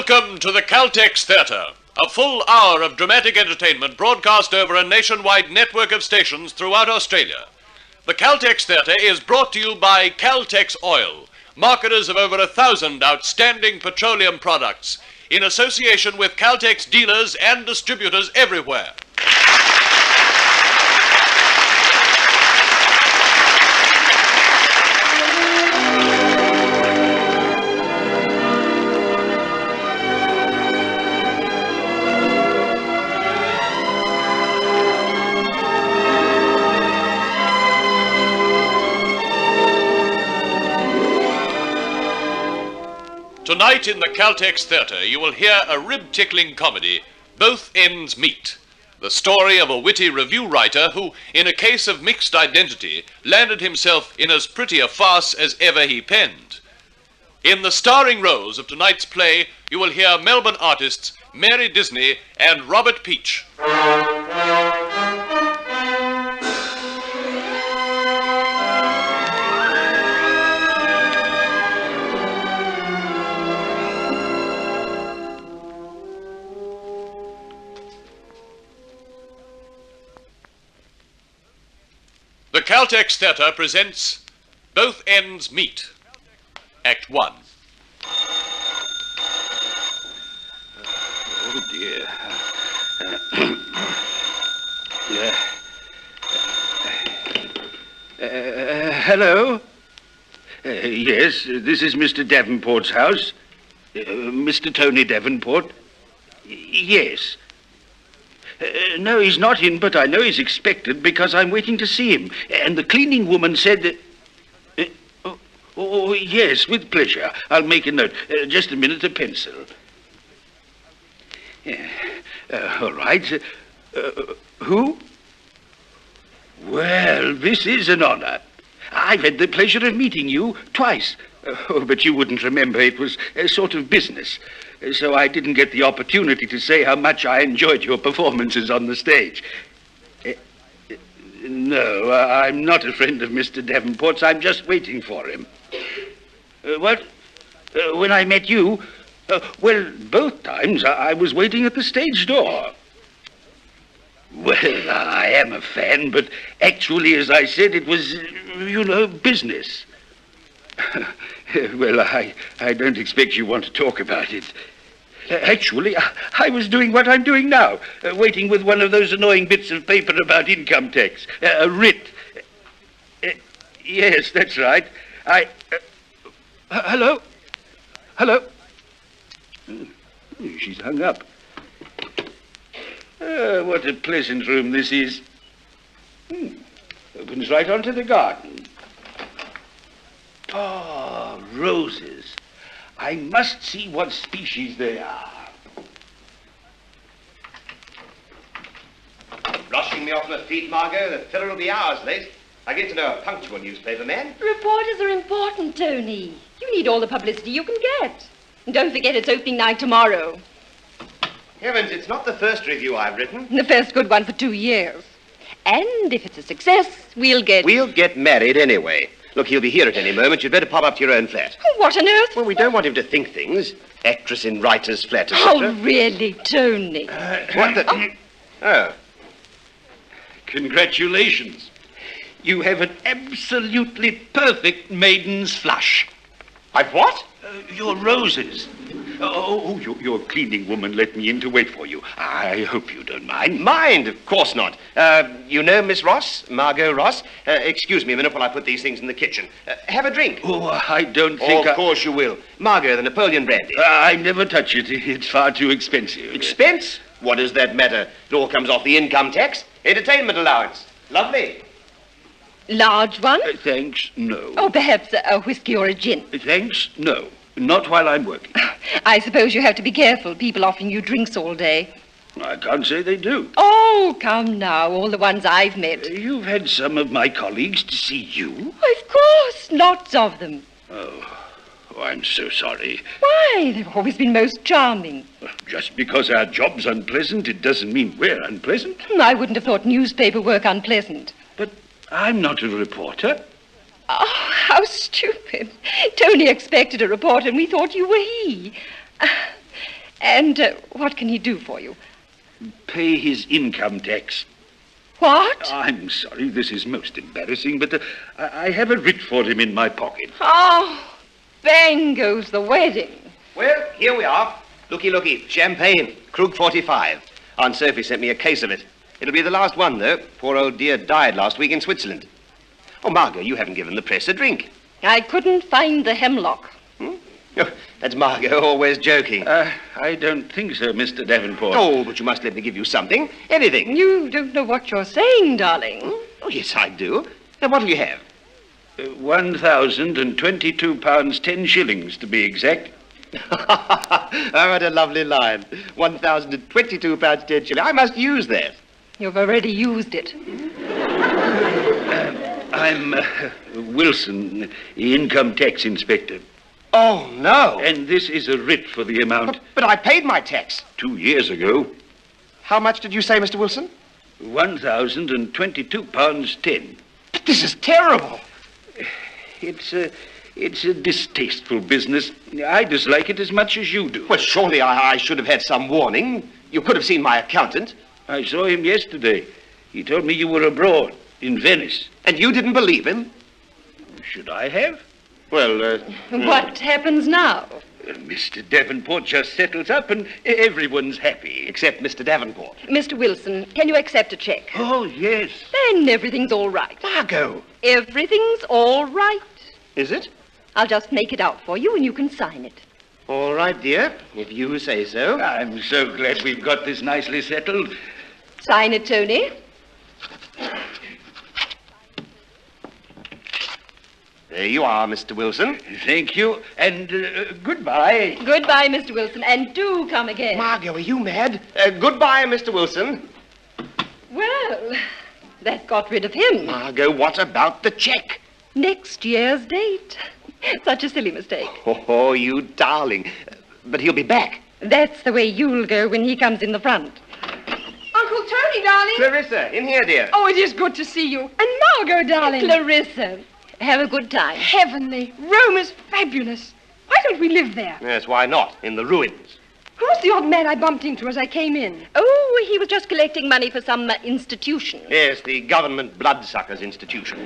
Welcome to the Caltex Theatre, a full hour of dramatic entertainment broadcast over a nationwide network of stations throughout Australia. The Caltex Theatre is brought to you by Caltex Oil, marketers of over 1,000 outstanding petroleum products, in association with Caltex dealers and distributors everywhere. Tonight in the Caltex Theatre, you will hear a rib-tickling comedy, Both Ends Meet, the story of a witty review writer who, in a case of mixed identity, landed himself in as pretty a farce as ever he penned. In the starring roles of tonight's play, you will hear Melbourne artists Mary Disney and Robert Peach. The Caltex Theatre presents Both Ends Meet, Act 1. Oh, dear. Hello? Yes, this is Mr. Davenport's house. Mr. Tony Davenport? Yes. No, he's not in, but I know he's expected because I'm waiting to see him. And the cleaning woman said that... Oh, yes, with pleasure. I'll make a note. Just a minute, a pencil. Yeah. All right. Who? Well, this is an honor. I've had the pleasure of meeting you twice. Oh, but you wouldn't remember. It was a sort of business. So I didn't get the opportunity to say how much I enjoyed your performances on the stage. No, I'm not a friend of Mr. Davenport's. I'm just waiting for him. What? When I met you? Well, both times I was waiting at the stage door. Well, I am a fan, but actually, as I said, it was, business. Well, I don't expect you want to talk about it. Actually, I was doing what I'm doing now, waiting with one of those annoying bits of paper about income tax, a writ. Yes, that's right. Hello? Hello? She's hung up. What a pleasant room this is. Opens right onto the garden. Oh, roses. I must see what species they are. Rushing me off my feet, Margot. The filler will be hours late. I get to know a punctual newspaper man. Reporters are important, Tony. You need all the publicity you can get. And don't forget it's opening night tomorrow. Heavens, it's not the first review I've written. The first good one for 2 years. And if it's a success, we'll get married anyway. Look, he'll be here at any moment. You'd better pop up to your own flat. Oh, what on earth? Well, we don't want him to think things. Actress in writer's flat, etc. Oh, really, Tony? What the... Oh. Congratulations. You have an absolutely perfect maiden's flush. I've what? Your roses. Oh, your cleaning woman let me in to wait for you. I hope you don't mind. Mind? Of course not. You know Miss Ross? Margot Ross? Excuse me a minute while I put these things in the kitchen. Have a drink. Oh, I don't think Of course you will. Margot, the Napoleon brandy. I never touch it. It's far too expensive. Expense? What does that matter? It all comes off the income tax. Entertainment allowance. Lovely. Large one? Thanks, no. Oh, perhaps a whiskey or a gin. Thanks, no. Not while I'm working. I suppose you have to be careful, people offering you drinks all day. I can't say they do. Oh, come now, all the ones I've met. You've had some of my colleagues to see you? Of course, lots of them. Oh, I'm so sorry. Why? They've always been most charming. Just because our job's unpleasant, it doesn't mean we're unpleasant. I wouldn't have thought newspaper work unpleasant. But I'm not a reporter. Oh, how stupid. Tony expected a reporter and we thought you were he. And what can he do for you? Pay his income tax. What? I'm sorry, this is most embarrassing, but I have a writ for him in my pocket. Oh, bang goes the wedding. Well, here we are. Looky. Champagne. Krug 45. Aunt Sophie sent me a case of it. It'll be the last one, though. Poor old dear died last week in Switzerland. Oh, Margot, you haven't given the press a drink. I couldn't find the hemlock. Oh, that's Margot, always joking. I don't think so, Mr. Davenport. Oh, but you must let me give you something. Anything. You don't know what you're saying, darling. Oh, yes, I do. Now, what do you have? £1,022 10 shillings, to be exact. Oh, what a lovely line. £1,022 10 shillings. I must use that. You've already used it. I'm Wilson, income tax inspector. Oh, no. And this is a writ for the amount. But I paid my tax. 2 years ago. How much did you say, Mr. Wilson? £1,022 10. But this is terrible. It's a distasteful business. I dislike it as much as you do. Well, surely I should have had some warning. You could have seen my accountant. I saw him yesterday. He told me you were abroad, in Venice. And you didn't believe him? Should I have? Well, What happens now? Mr. Davenport just settles up and everyone's happy. Except Mr. Davenport. Mr. Wilson, can you accept a check? Oh, yes. Then everything's all right. Margot. Everything's all right. Is it? I'll just make it out for you and you can sign it. All right, dear, if you say so. I'm so glad we've got this nicely settled. Sign it, Tony. There you are, Mr. Wilson. Thank you, and goodbye. Goodbye, Mr. Wilson, and do come again. Margot, are you mad? Goodbye, Mr. Wilson. Well, that got rid of him. Margot, what about the check? Next year's date. Such a silly mistake. Oh, you darling. But he'll be back. That's the way you'll go when he comes in the front. Uncle Tony, darling. Clarissa, in here, dear. Oh, it is good to see you. And Margot, darling. Clarissa, have a good time. Heavenly. Rome is fabulous. Why don't we live there? Yes, why not? In the ruins. Who's the old man I bumped into as I came in? Oh, he was just collecting money for some institution. Yes, the Government Bloodsuckers Institution.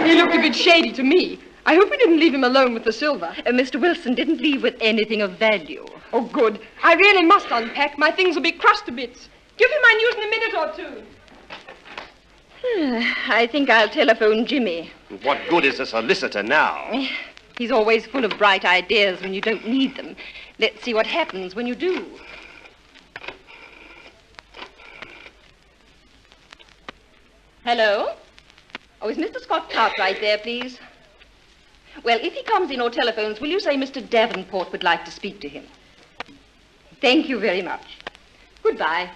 He looked a bit shady to me. I hope we didn't leave him alone with the silver. Mr. Wilson didn't leave with anything of value. Oh, good. I really must unpack. My things will be crushed to bits. Give me my news in a minute or two. I think I'll telephone Jimmy. What good is a solicitor now? He's always full of bright ideas when you don't need them. Let's see what happens when you do. Hello? Oh, is Mr. Scott Cartwright there, please? Well, if he comes in or telephones, will you say Mr. Davenport would like to speak to him? Thank you very much. Goodbye.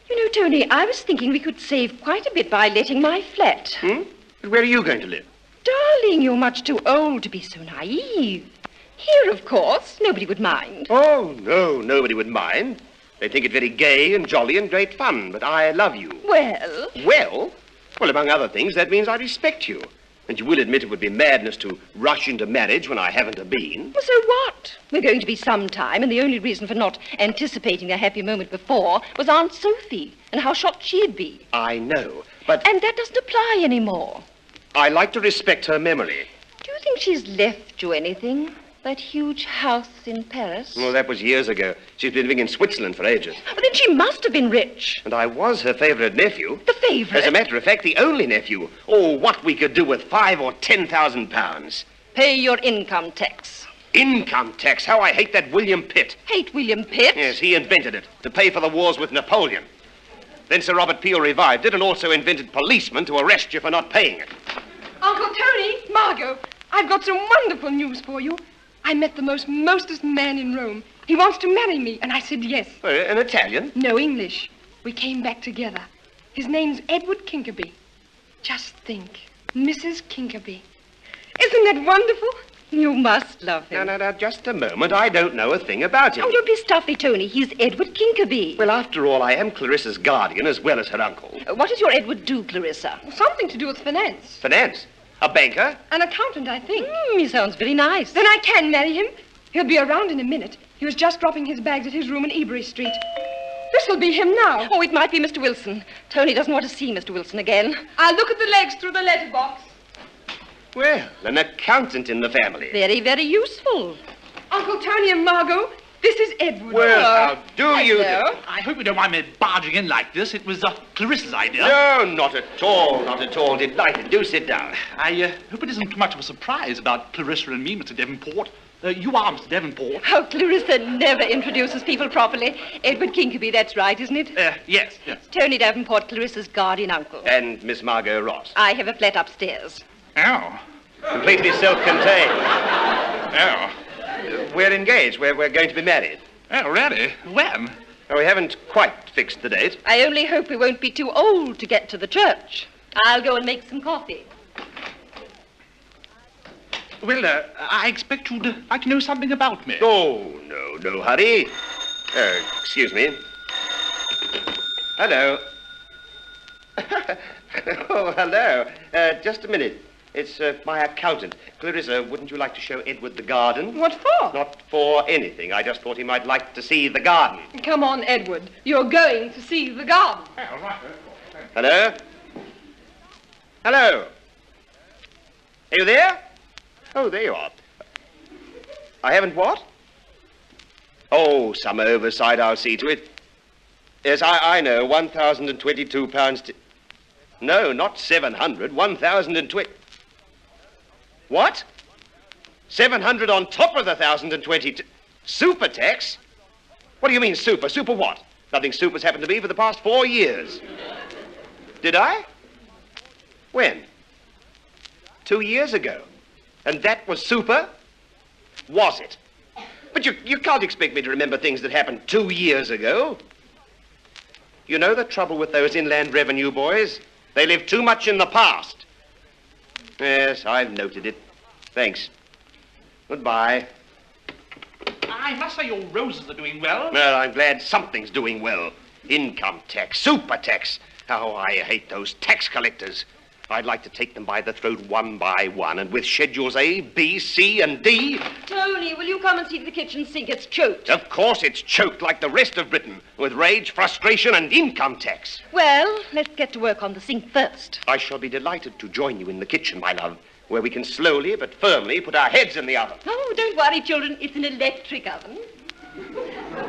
You know, Tony, I was thinking we could save quite a bit by letting my flat. But where are you going to live? Darling, you're much too old to be so naive. Here, of course, nobody would mind. Oh, no, nobody would mind. They think it very gay and jolly and great fun, but I love you. Well? Well, among other things, that means I respect you. And you will admit it would be madness to rush into marriage when I haven't a bean. Well, so what? We're going to be some time, and the only reason for not anticipating a happy moment before was Aunt Sophie and how shocked she'd be. I know, but... And that doesn't apply anymore. I like to respect her memory. Do you think she's left you anything? That huge house in Paris? Well, that was years ago. She's been living in Switzerland for ages. Well, then she must have been rich. And I was her favourite nephew. The favourite? As a matter of fact, the only nephew. Oh, what we could do with £5,000 or £10,000. Pay your income tax. Income tax? How I hate that William Pitt. Hate William Pitt? Yes, he invented it to pay for the wars with Napoleon. Then Sir Robert Peel revived it and also invented policemen to arrest you for not paying it. Uncle Tony, Margot, I've got some wonderful news for you. I met the mostest man in Rome. He wants to marry me, and I said yes. An Italian? No English. We came back together. His name's Edward Kinkerby. Just think, Mrs. Kinkerby. Isn't that wonderful? You must love him. No, just a moment. I don't know a thing about him. Oh, don't be stuffy, Tony. He's Edward Kinkerby. Well, after all, I am Clarissa's guardian as well as her uncle. What does your Edward do, Clarissa? Something to do with finance. Finance? A banker? An accountant, I think. He sounds very nice. Then I can marry him. He'll be around in a minute. He was just dropping his bags at his room in Ebury Street. This'll be him now. Oh, it might be Mr. Wilson. Tony doesn't want to see Mr. Wilson again. I'll look at the legs through the letterbox. Well, an accountant in the family. Very, very useful. Uncle Tony and Margot, this is Edward. Well, how do you Hello. do? I hope you don't mind me barging in like this. It was Clarissa's idea. No, not at all, not at all. Delighted. Do sit down. I hope it isn't too much of a surprise about Clarissa and me, Mr. Davenport. You are Mr. Davenport. Oh, Clarissa never introduces people properly. Edward Kinkaby, that's right, isn't it? Yes. Tony Davenport, Clarissa's guardian uncle. And Miss Margot Ross. I have a flat upstairs. Oh. Completely self-contained. Oh. We're engaged. We're going to be married. Oh, really? When? We haven't quite fixed the date. I only hope we won't be too old to get to the church. I'll go and make some coffee. Well, I expect you'd like to know something about me. Oh, no hurry. Excuse me. Hello. Oh, hello. Just a minute. It's my accountant. Clarissa, wouldn't you like to show Edward the garden? What for? Not for anything. I just thought he might like to see the garden. Come on, Edward. You're going to see the garden. Oh, right. Hello? Hello? Are you there? Oh, there you are. I haven't what? Oh, some oversight. I'll see to it. Yes, I know. £1,022. No, not 700. 1,020. What? 700 on top of the 1,022. Super tax? What do you mean super? Super what? Nothing super's happened to me for the past 4 years. Did I? When? 2 years ago. And that was super? Was it? But you can't expect me to remember things that happened 2 years ago. You know the trouble with those Inland Revenue boys? They live too much in the past. Yes, I've noted it. Thanks. Goodbye. I must say your roses are doing well. Well, I'm glad something's doing well. Income tax, super tax. Oh, I hate those tax collectors. I'd like to take them by the throat one by one, and with schedules A, B, C, and D... Tony, will you come and see to the kitchen sink? It's choked. Of course it's choked like the rest of Britain, with rage, frustration, and income tax. Well, let's get to work on the sink first. I shall be delighted to join you in the kitchen, my love, where we can slowly but firmly put our heads in the oven. Oh, don't worry, children. It's an electric oven.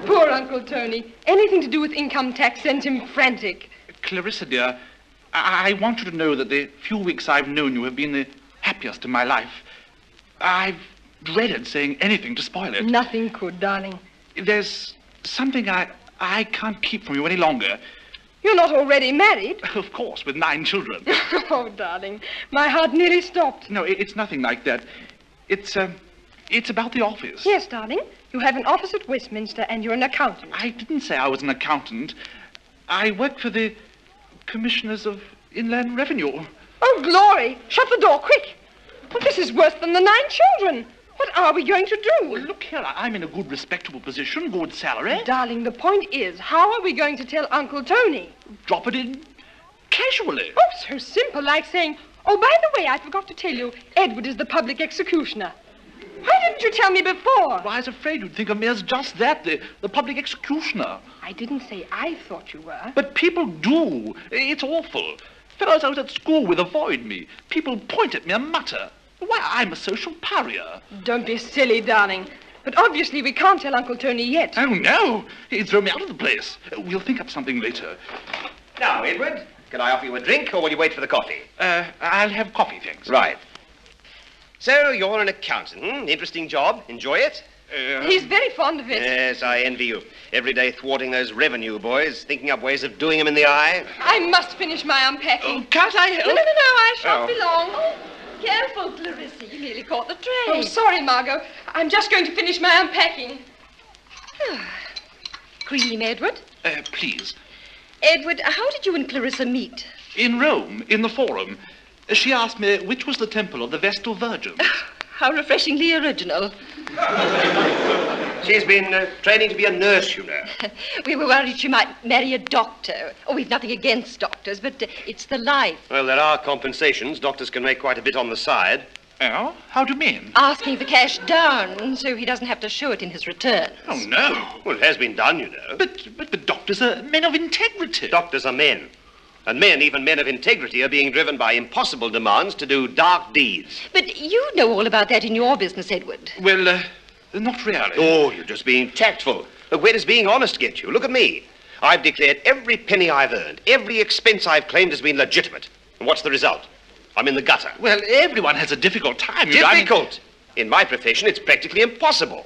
Poor Uncle Tony. Anything to do with income tax sent him frantic. Clarissa, dear, I want you to know that the few weeks I've known you have been the happiest in my life. I've dreaded saying anything to spoil it. Nothing could, darling. There's something I can't keep from you any longer. You're not already married? Of course, with 9 children. Oh, darling, my heart nearly stopped. No, it's nothing like that. It's about the office. Yes, darling. You have an office at Westminster and you're an accountant. I didn't say I was an accountant. I work for the Commissioners of Inland Revenue. Oh, glory! Shut the door, quick! Well, this is worse than the 9 children. What are we going to do? Well, look here, I'm in a good, respectable position, good salary. Darling, the point is, how are we going to tell Uncle Tony? Drop it in casually. Oh, so simple, like saying, oh, by the way, I forgot to tell you, Edward is the public executioner. Why didn't you tell me before? Well, I was afraid you'd think of me as just that, the public executioner. I didn't say I thought you were. But people do. It's awful. Fellows out at school will avoid me. People point at me and mutter. Why, I'm a social pariah. Don't be silly, darling. But obviously we can't tell Uncle Tony yet. Oh, no. He'd throw me out of the place. We'll think up something later. Now, Edward, can I offer you a drink, or will you wait for the coffee? I'll have coffee, thanks. Right. So, you're an accountant, Interesting job. Enjoy it? He's very fond of it. Yes, I envy you. Every day thwarting those revenue boys, thinking up ways of doing them in the eye. I must finish my unpacking. Oh, can't I help? No, I shan't Oh. be long. Oh, careful, Clarissa. You nearly caught the tray. Oh, sorry, Margot. I'm just going to finish my unpacking. Cream, Edward. Please. Edward, how did you and Clarissa meet? In Rome, in the Forum. She asked me which was the temple of the Vestal Virgins. How refreshingly original. She's been training to be a nurse, you know. We were worried she might marry a doctor. Oh, we've nothing against doctors, but it's the life. Well, there are compensations. Doctors can make quite a bit on the side. Oh? How do you mean? Asking for cash down so he doesn't have to show it in his returns. Oh, no. Well, it has been done, you know. But doctors are men of integrity. Doctors are men. And men, even men of integrity, are being driven by impossible demands to do dark deeds. But you know all about that in your business, Edward. Well, not really. Oh, you're just being tactful. Look, where does being honest get you? Look at me. I've declared every penny I've earned. Every expense I've claimed has been legitimate. And what's the result? I'm in the gutter. Well, everyone has a difficult time. You know, I mean- Difficult? In my profession, it's practically impossible.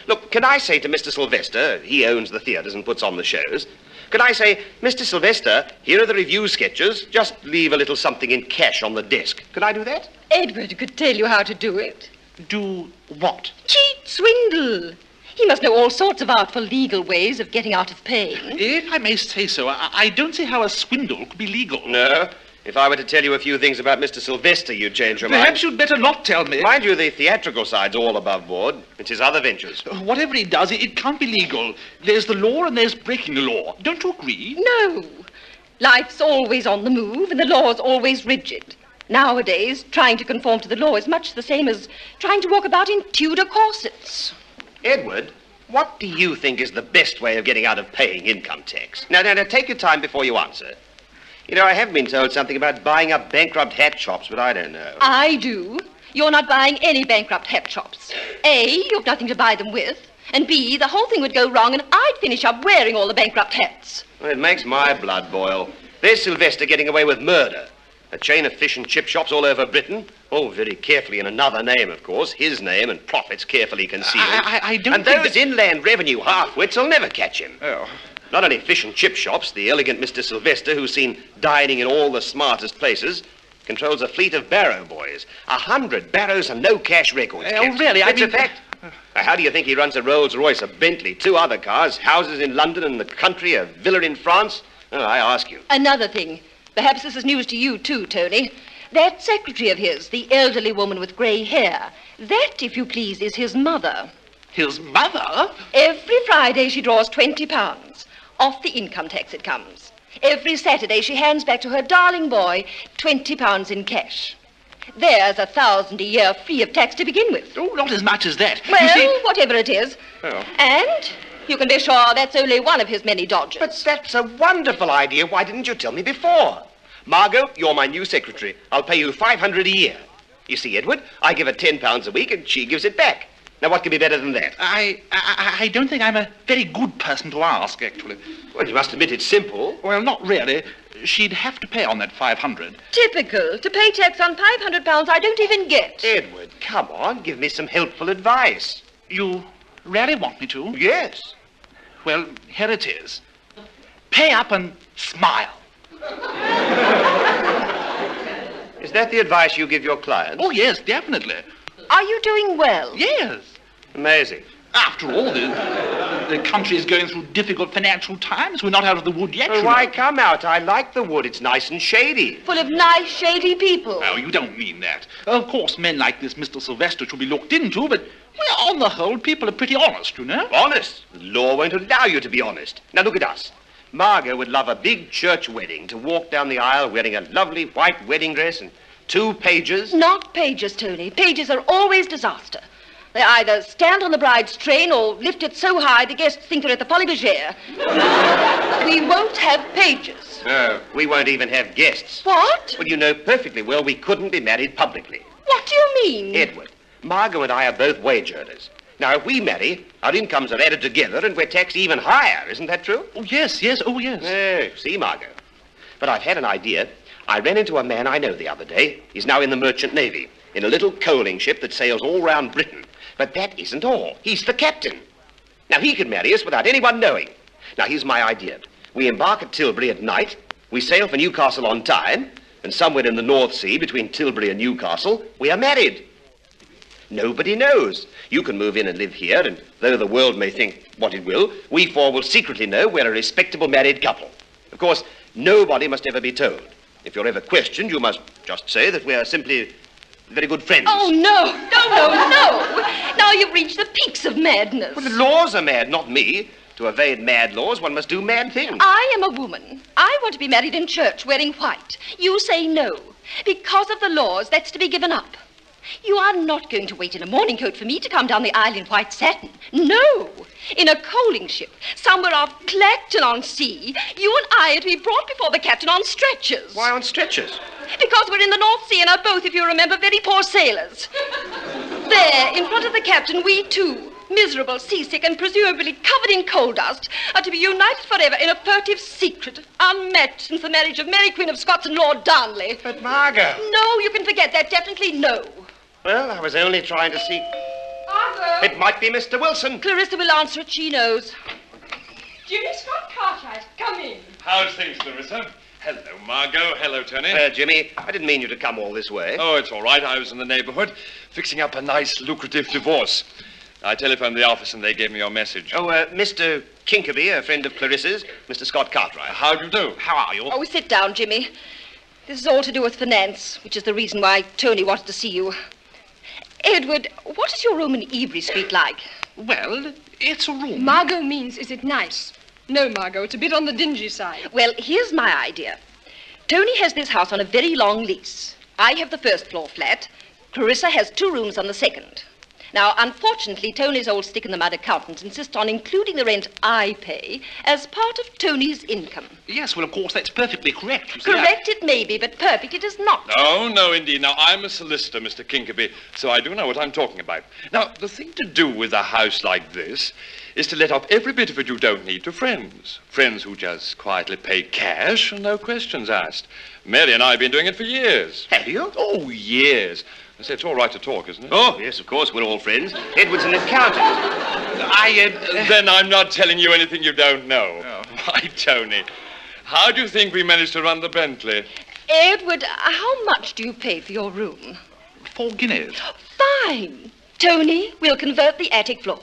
Look, can I say to Mr. Sylvester, he owns the theatres and puts on the shows, can I say, Mr. Sylvester, here are the review sketches, just leave a little something in cash on the desk. Can I do that? Edward could tell you how to do it. Do what? Cheat, swindle. He must know all sorts of artful legal ways of getting out of paying. If I may say so, I don't see how a swindle could be legal. No. If I were to tell you a few things about Mr. Sylvester, you'd change your mind. Perhaps you'd better not tell me. Mind you, the theatrical side's all above board. It's his other ventures. Whatever he does, it can't be legal. There's the law and there's breaking the law. Don't you agree? No. Life's always on the move and the law's always rigid. Nowadays, trying to conform to the law is much the same as trying to walk about in Tudor corsets. Edward, what do you think is the best way of getting out of paying income tax? Now, take your time before you answer. You know, I have been told something about buying up bankrupt hat shops, but I don't know. I do. You're not buying any bankrupt hat shops. A, you've nothing to buy them with. And B, the whole thing would go wrong and I'd finish up wearing all the bankrupt hats. Well, it makes my blood boil. There's Sylvester getting away with murder. A chain of fish and chip shops all over Britain. Oh, very carefully in another name, of course. His name and profits carefully concealed. I don't and think those inland revenue half-wits will never catch him. Oh. Not only fish and chip shops, the elegant Mr. Sylvester, who's seen dining in all the smartest places, controls a fleet of barrow boys. 100 barrows and no cash records. Oh, really? It's a fact. How do you think he runs a Rolls-Royce, a Bentley, 2 other cars, houses in London and the country, a villa in France? Oh, I ask you. Another thing. Perhaps this is news to you too, Tony. That secretary of his, the elderly woman with grey hair, that, if you please, is his mother. His mother? Every Friday she draws £20. Off the income tax it comes. Every Saturday she hands back to her darling boy £20 in cash. There's £1,000 a year free of tax to begin with. Oh, not as much as that. Well, You see... whatever it is. Oh. And you can be sure that's only one of his many dodges. But that's a wonderful idea. Why didn't you tell me before? Margot, you're my new secretary. I'll pay you $500 a year. You see, Edward, I give her £10 a week and she gives it back. Now, what can be better than that? I don't think I'm a very good person to ask, actually. Well, you must admit it's simple. Well, not really. She'd have to pay on that 500. Typical. To pay tax on £500 I don't even get. Edward, come on, give me some helpful advice. You really want me to? Yes. Well, here it is. Pay up and smile. Is that the advice you give your clients? Oh, yes, definitely. Are you doing well? Yes. Amazing. After all, the country is going through difficult financial times. We're not out of the wood yet. Well, you why know. come out? I like the wood. It's nice and shady. Full of nice, shady people. Oh, you don't mean that. Of course, men like this Mr. Sylvester should be looked into, but well, on the whole, people are pretty honest, you know. Honest? The law won't allow you to be honest. Now, look at us. Margot would love a big church wedding, to walk down the aisle wearing a lovely white wedding dress and 2 pages. Not pages, Tony. Pages are always disaster. They either stand on the bride's train or lift it so high the guests think they're at the Folies Bergère. We won't have pages. No, we won't even have guests. What? Well, you know perfectly well we couldn't be married publicly. What do you mean? Edward, Margot and I are both wage earners. Now, if we marry, our incomes are added together and we're taxed even higher. Isn't that true? Oh, yes, oh, yes. See, Margot. But I've had an idea. I ran into a man I know the other day. He's now in the Merchant Navy, in a little coaling ship that sails all round Britain. But that isn't all. He's the captain. Now, he could marry us without anyone knowing. Now, here's my idea. We embark at Tilbury at night, we sail for Newcastle on time, and somewhere in the North Sea, between Tilbury and Newcastle, we are married. Nobody knows. You can move in and live here, and though the world may think what it will, we 4 will secretly know we're a respectable married couple. Of course, nobody must ever be told. If you're ever questioned, you must just say that we're simply very good friends. Oh, no. Now you've reached the peaks of madness. Well, the laws are mad, not me. To evade mad laws, one must do mad things. I am a woman. I want to be married in church wearing white. You say no. Because of the laws, that's to be given up. You are not going to wait in a morning coat for me to come down the aisle in white satin. No. In a coaling ship, somewhere off Clacton-on-Sea, you and I are to be brought before the captain on stretchers. Why on stretchers? Because we're in the North Sea and are both, if you remember, very poor sailors. There, in front of the captain, we two, miserable, seasick, and presumably covered in coal dust, are to be united forever in a furtive secret, unmatched since the marriage of Mary Queen of Scots and Lord Darnley. But, Margot... No, you can forget that. Definitely no. Well, I was only trying to see... Arthur! It might be Mr. Wilson. Clarissa will answer it, she knows. Jimmy Scott Cartwright, come in. How's things, Clarissa? Hello, Margot. Hello, Tony. Jimmy, I didn't mean you to come all this way. Oh, it's all right. I was in the neighborhood fixing up a nice, lucrative divorce. I telephoned the office and they gave me your message. Oh, Mr. Kinkerby, a friend of Clarissa's, Mr. Scott Cartwright. How do you do? How are you? Oh, sit down, Jimmy. This is all to do with finance, which is the reason why Tony wanted to see you. Edward, what is your room in Ebury Street like? Well, it's a room. Margot means, is it nice? No, Margot, it's a bit on the dingy side. Well, here's my idea. Tony has this house on a very long lease. I have the first floor flat. Clarissa has 2 rooms on the second. Now, unfortunately, Tony's old stick-in-the-mud accountants insist on including the rent I pay as part of Tony's income. Yes, well, of course, that's perfectly correct. You see, Correct it may be, but perfect it is not. Oh, no, indeed. Now, I'm a solicitor, Mr. Kinkerby, so I do know what I'm talking about. Now, the thing to do with a house like this is to let off every bit of it you don't need to friends. Friends who just quietly pay cash and no questions asked. Mary and I have been doing it for years. Have you? Oh, years. I say it's all right to talk, isn't it? Oh, yes, of course, we're all friends. Edward's an accountant. Then I'm not telling you anything you don't know. Oh. Why, Tony, how do you think we managed to run the Bentley? Edward, how much do you pay for your room? 4 guineas. Fine. Tony, we'll convert the attic floor.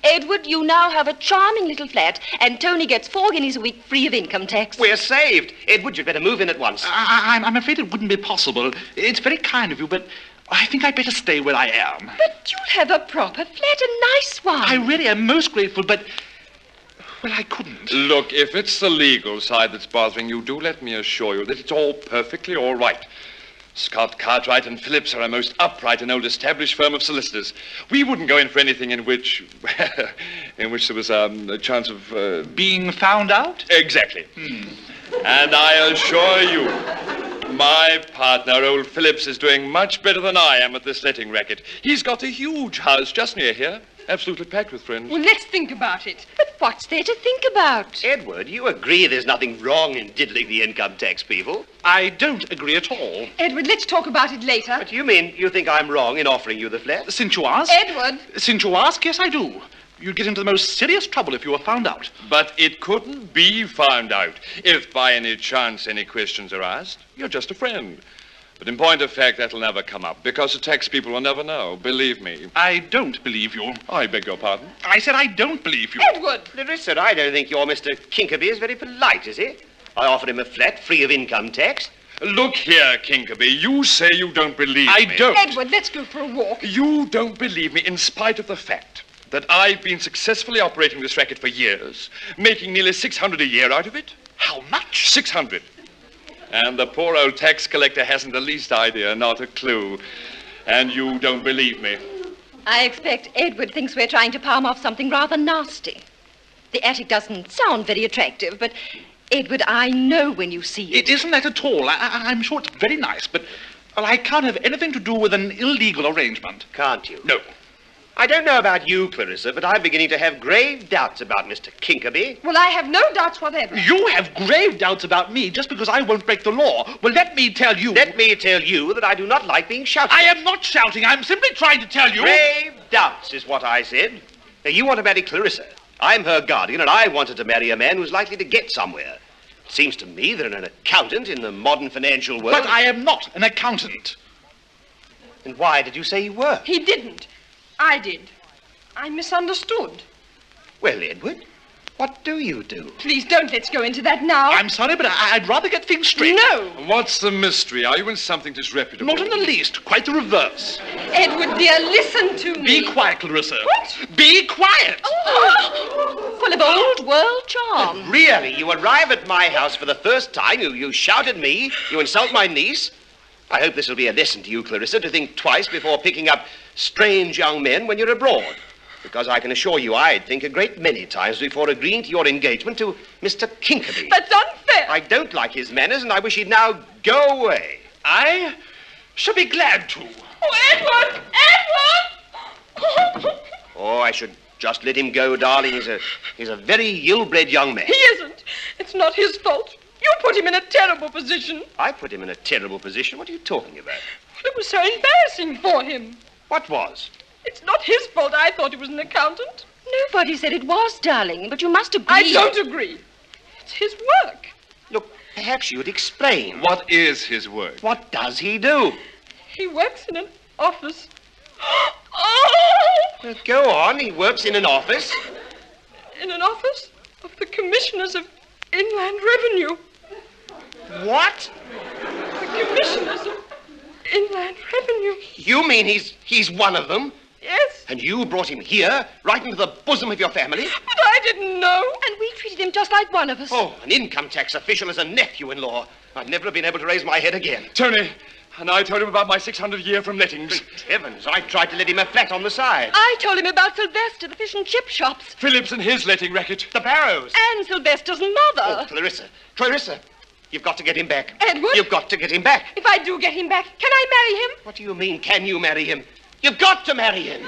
Edward, you now have a charming little flat, and Tony gets 4 guineas a week free of income tax. We're saved. Edward, you'd better move in at once. I'm afraid it wouldn't be possible. It's very kind of you, but I think I'd better stay where I am. But you'll have a proper flat, a nice one. I really am most grateful, but... Well, I couldn't. Look, if it's the legal side that's bothering you, do let me assure you that it's all perfectly all right. Scott Cartwright and Phillips are a most upright and old-established firm of solicitors. We wouldn't go in for anything in which there was a chance of... Being found out? Exactly. And I assure you, my partner, old Phillips, is doing much better than I am at this letting racket. He's got a huge house just near here, absolutely packed with friends. Well, let's think about it. But what's there to think about? Edward, you agree there's nothing wrong in diddling the income tax people? I don't agree at all. Edward, let's talk about it later. But you mean you think I'm wrong in offering you the flat? Since you ask... Edward! Since you ask, yes, I do. You'd get into the most serious trouble if you were found out. But it couldn't be found out. If by any chance any questions are asked, you're just a friend. But in point of fact, that'll never come up, because the tax people will never know, believe me. I don't believe you. I beg your pardon? I said I don't believe you. Edward! Clarissa, I don't think your Mr. Kinkerby is very polite, is he? I offered him a flat free of income tax. Look here, Kinkerby, you say you don't believe me. I don't. Edward, let's go for a walk. You don't believe me in spite of the fact that I've been successfully operating this racket for years, making nearly $600 a year out of it? How much? 600. And the poor old tax collector hasn't the least idea, not a clue. And you don't believe me. I expect Edward thinks we're trying to palm off something rather nasty. The attic doesn't sound very attractive, but, Edward, I know when you see it. It isn't that at all. I'm sure it's very nice, but well, I can't have anything to do with an illegal arrangement. Can't you? No. I don't know about you, Clarissa, but I'm beginning to have grave doubts about Mr. Kinkerby. Well, I have no doubts whatever. You have grave doubts about me just because I won't break the law. Well, let me tell you... Let me tell you that I do not like being shouted I at. am not shouting. I'm simply trying to tell you... Grave doubts is what I said. Now, you want to marry Clarissa. I'm her guardian, and I wanted to marry a man who's likely to get somewhere. It seems to me that an accountant in the modern financial world... But I am not an accountant. And why did you say you were? He didn't. I did. I misunderstood. Well, Edward, what do you do? Please don't let's go into that now. I'm sorry, but I'd rather get things straight. No! What's the mystery? Are you in something disreputable? Not in the least. Quite the reverse. Edward, dear, listen to me. Be quiet, Clarissa. What? Be quiet! Oh, full of old world charm. Really, you arrive at my house for the first time, you shout at me, you insult my niece. I hope this will be a lesson to you, Clarissa, to think twice before picking up strange young men when you're abroad. Because I can assure you I'd think a great many times before agreeing to your engagement to Mr. Kinkerby. That's unfair. I don't like his manners, and I wish he'd now go away. I shall be glad to. Oh, Edward! Edward! Oh, I should just let him go, darling. He's a very ill-bred young man. He isn't. It's not his fault. You put him in a terrible position. I put him in a terrible position? What are you talking about? It was so embarrassing for him. What was? It's not his fault I thought he was an accountant. Nobody said it was, darling, but you must agree. I don't agree. It's his work. Look, perhaps you'd explain. What is his work? What does he do? He works in an office. Well, go on. He works in an office. In an office of the Commissioners of Inland Revenue. What? The Commissioners of Inland Revenue. You mean he's one of them? Yes. And you brought him here, right into the bosom of your family? But I didn't know. And we treated him just like one of us. Oh, an income tax official as a nephew-in-law. I'd never have been able to raise my head again. Tony, and I told him about my 600 a year from lettings. Good heavens, I tried to let him a flat on the side. I told him about Sylvester, the fish and chip shops. Phillips and his letting racket. The Barrows. And Sylvester's mother. Oh, Clarissa, you've got to get him back. Edward? You've got to get him back. If I do get him back, can I marry him? What do you mean, can you marry him? You've got to marry him.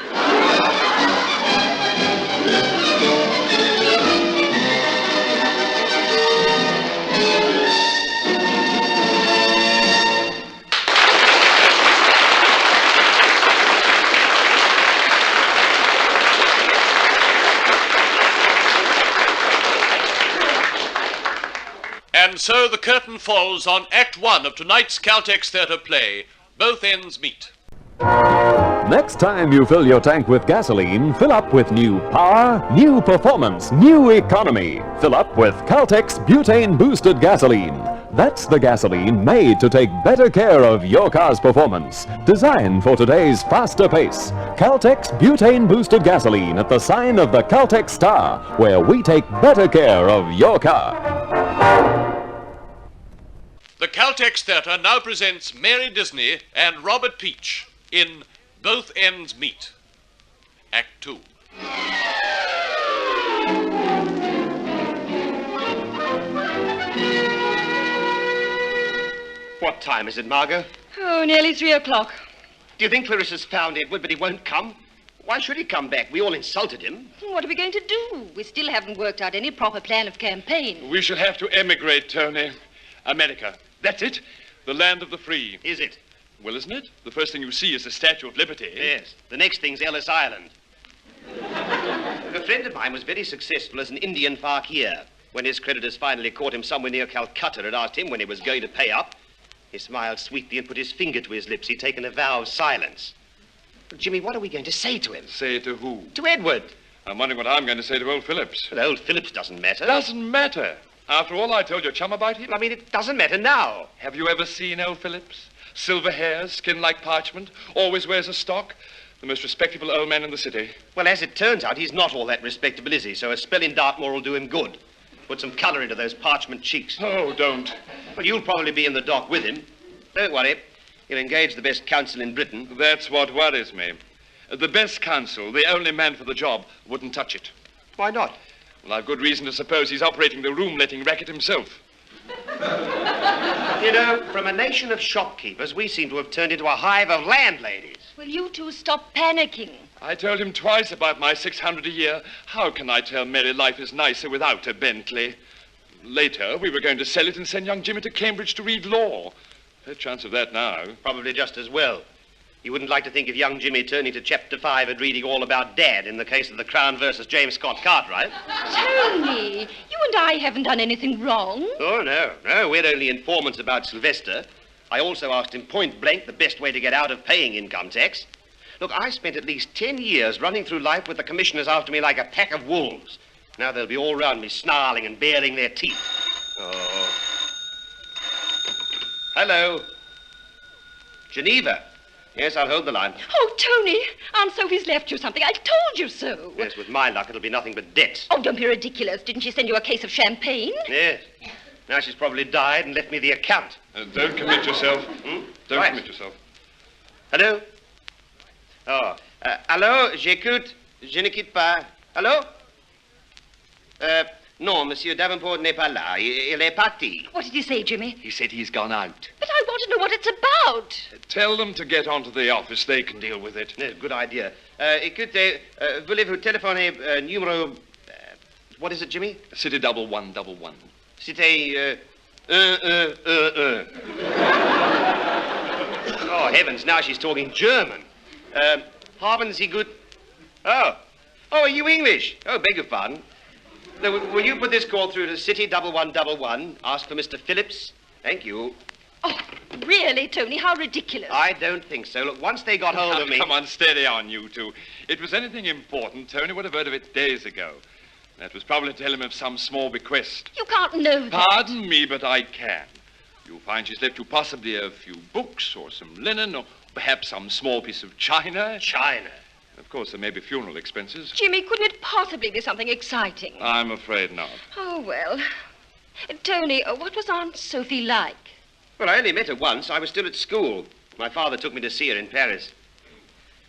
And so the curtain falls on Act 1 of tonight's Caltex Theatre play, Both Ends Meet. Next time you fill your tank with gasoline, fill up with new power, new performance, new economy. Fill up with Caltex Butane Boosted Gasoline. That's the gasoline made to take better care of your car's performance. Designed for today's faster pace. Caltex Butane Boosted Gasoline at the sign of the Caltex Star, where we take better care of your car. The Caltex Theatre now presents Mary Disney and Robert Peach in Both Ends Meet, Act 2. What time is it, Margot? Oh, nearly 3 o'clock. Do you think Clarissa's found Edward, but he won't come? Why should he come back? We all insulted him. What are we going to do? We still haven't worked out any proper plan of campaign. We shall have to emigrate, Tony. America. That's it. The land of the free. Is it? Well, isn't it? The first thing you see is the Statue of Liberty. Yes. The next thing's Ellis Island. A friend of mine was very successful as an Indian fakir. When his creditors finally caught him somewhere near Calcutta and asked him when he was going to pay up, he smiled sweetly and put his finger to his lips. He'd taken a vow of silence. Well, Jimmy, what are we going to say to him? Say to who? To Edward. I'm wondering what I'm going to say to old Phillips. Well, old Phillips doesn't matter. Doesn't matter. After all I told your chum about him. I mean, it doesn't matter now. Have you ever seen old Phillips? Silver hair, skin like parchment, always wears a stock. The most respectable old man in the city. Well, as it turns out, he's not all that respectable, is he? So a spell in Dartmoor will do him good. Put some colour into those parchment cheeks. Oh, don't. Well, you'll probably be in the dock with him. Don't worry. He'll engage the best counsel in Britain. That's what worries me. The best counsel, the only man for the job, wouldn't touch it. Why not? Well, I've good reason to suppose he's operating the room-letting racket himself. You know, from a nation of shopkeepers, we seem to have turned into a hive of landladies. Will you two stop panicking? I told him twice about my 600 a year. How can I tell Mary life is nicer without a Bentley? Later, we were going to sell it and send young Jimmy to Cambridge to read law. No chance of that now. Probably just as well. You wouldn't like to think of young Jimmy turning to Chapter 5 and reading all about Dad in the case of the Crown versus James Scott Cartwright. Tony, you and I haven't done anything wrong. Oh, no, we're only informants about Sylvester. I also asked him point blank the best way to get out of paying income tax. Look, I spent at least 10 years running through life with the commissioners after me like a pack of wolves. Now they'll be all round me snarling and baring their teeth. Oh. Hello. Geneva. Yes, I'll hold the line. Oh, Tony, Aunt Sophie's left you something. I told you so. Yes, with my luck, it'll be nothing but debts. Oh, don't be ridiculous. Didn't she send you a case of champagne? Yes. Now she's probably died and left me the account. Don't commit yourself. Don't Right. commit yourself. Hello? Oh, allô, j'écoute. Je ne quitte pas. Allô? Non, Monsieur Davenport n'est pas là. Il est parti. What did you say, Jimmy? He said he's gone out. But I want to know what it's about. Tell them to get onto the office. They can deal with it. Yes, good idea. Écoutez, voulez-vous téléphoner numéro... what is it, Jimmy? City 1111. C'était... Oh, heavens, now she's talking German. Haben Sie gut... Oh, are you English? Oh, beg your pardon. Now, will you put this call through to City 1111? Ask for Mr. Phillips. Thank you. Oh, really, Tony? How ridiculous. I don't think so. Look, once they got hold of me... Come on, steady on, you two. If it was anything important, Tony would have heard of it days ago. That was probably to tell him of some small bequest. You can't know that. Pardon me, but I can. You'll find she's left you possibly a few books or some linen or perhaps some small piece of china. China. Of course, there may be funeral expenses. Jimmy, couldn't it possibly be something exciting? I'm afraid not. Oh, well. Tony, what was Aunt Sophie like? Well, I only met her once. I was still at school. My father took me to see her in Paris.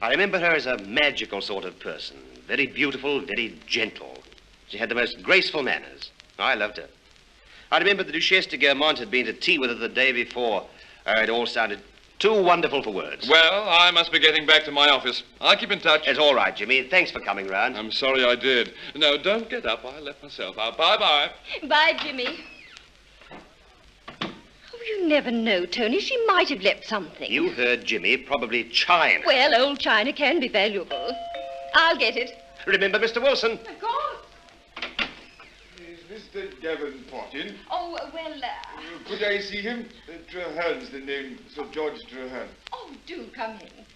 I remember her as a magical sort of person. Very beautiful, very gentle. She had the most graceful manners. I loved her. I remember the Duchesse de Guermantes had been to tea with her the day before. It all sounded too wonderful for words. Well, I must be getting back to my office. I'll keep in touch. It's all right, Jimmy. Thanks for coming round. I'm sorry I did. No, don't get up. I left myself out. Bye-bye. Bye, Jimmy. Oh, you never know, Tony. She might have left something. You heard Jimmy. Probably china. Well, old china can be valuable. I'll get it. Remember Mr. Wilson? Of course. Is Mr. Davenport in? Oh, well, Could I see him? Traherne's the name, Sir George Traherne. Oh, do come in.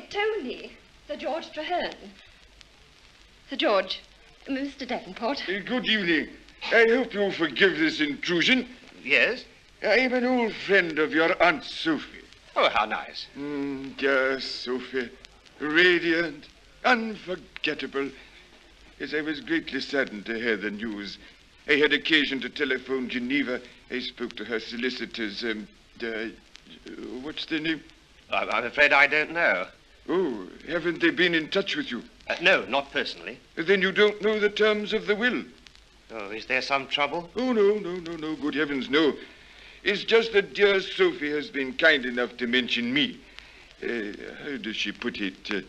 Tony, Sir George Traherne. Sir George, Mr. Davenport. Good evening. I hope you'll forgive this intrusion. Yes? I am an old friend of your Aunt Sophie. Oh, how nice. Dear Sophie, radiant, unforgettable. Yes, I was greatly saddened to hear the news. I had occasion to telephone Geneva. I spoke to her solicitors. What's their name? I'm afraid I don't know. Oh, haven't they been in touch with you? No, not personally. Then you don't know the terms of the will? Oh, is there some trouble? Oh, no, good heavens, no. It's just that dear Sophie has been kind enough to mention me. How does she put it?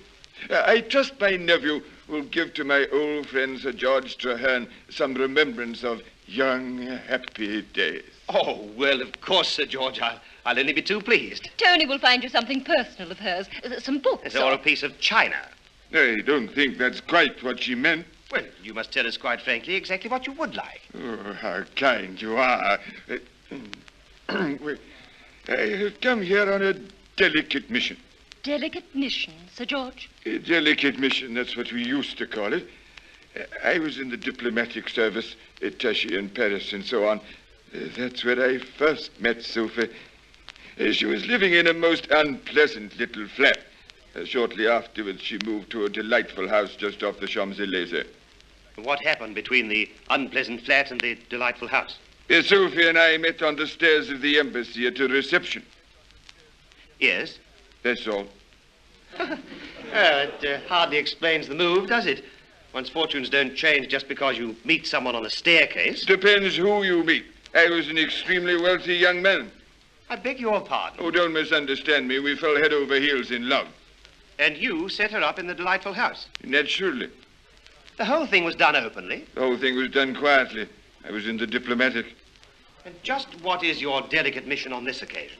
I trust my nephew will give to my old friend Sir George Traherne some remembrance of young, happy days. Oh, well, of course, Sir George. I'll only be too pleased. Tony will find you something personal of hers. Some books. It's all a piece of china. I don't think that's quite what she meant. Well, you must tell us quite frankly exactly what you would like. Oh, how kind you are. Well, I have come here on a delicate mission. Delicate mission, Sir George? A delicate mission, that's what we used to call it. I was in the diplomatic service, attaché in Paris and so on. That's where I first met Sophie. She was living in a most unpleasant little flat. Shortly afterwards, she moved to a delightful house just off the Champs-Élysées. What happened between the unpleasant flat and the delightful house? Sophie and I met on the stairs of the embassy at a reception. Yes? That's all. It hardly explains the move, does it? One's fortunes don't change just because you meet someone on a staircase. Depends who you meet. I was an extremely wealthy young man. I beg your pardon. Oh, don't misunderstand me. We fell head over heels in love. And you set her up in the delightful house? Naturally. The whole thing was done openly? The whole thing was done quietly. I was in the diplomatic. And just what is your delicate mission on this occasion?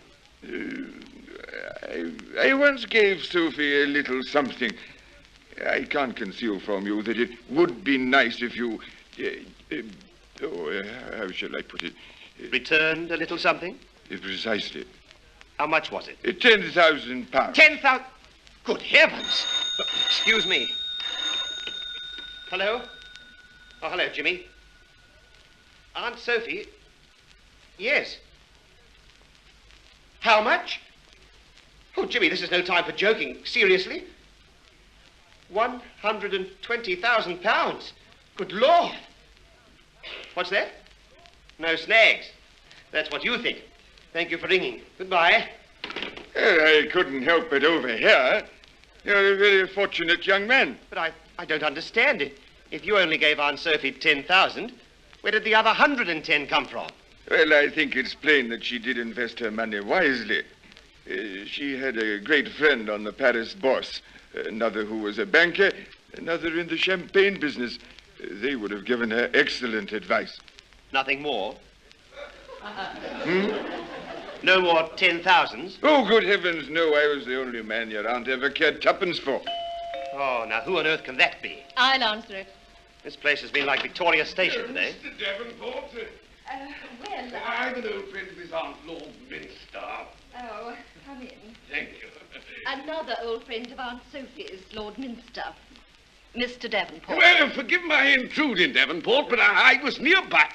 I once gave Sophie a little something. I can't conceal from you that it would be nice if you... how shall I put it? Returned a little something? Precisely. How much was it? 10,000 pounds. 10,000? Good heavens! Excuse me. Hello? Oh, hello, Jimmy. Aunt Sophie? Yes. How much? Oh, Jimmy, this is no time for joking. Seriously? 120,000 pounds. Good Lord. What's that? No snags. That's what you think. Thank you for ringing. Goodbye. I couldn't help but overhear. You're a very fortunate young man. But I don't understand it. If you only gave Aunt Sophie 10,000, where did the other 110 come from? Well, I think it's plain that she did invest her money wisely. She had a great friend on the Paris bourse, another who was a banker, another in the champagne business. They would have given her excellent advice. Nothing more? No more 10,000s? Oh, good heavens, no. I was the only man your aunt ever cared tuppence for. Oh, now who on earth can that be? I'll answer it. This place has been like Victoria Station today. Mr. Davenport. I'm an old friend of his Aunt Lord Minster. Oh, come in. Thank you. Another old friend of Aunt Sophie's, Lord Minster. Mr. Davenport. Well, forgive my intruding, Davenport, but I was nearby.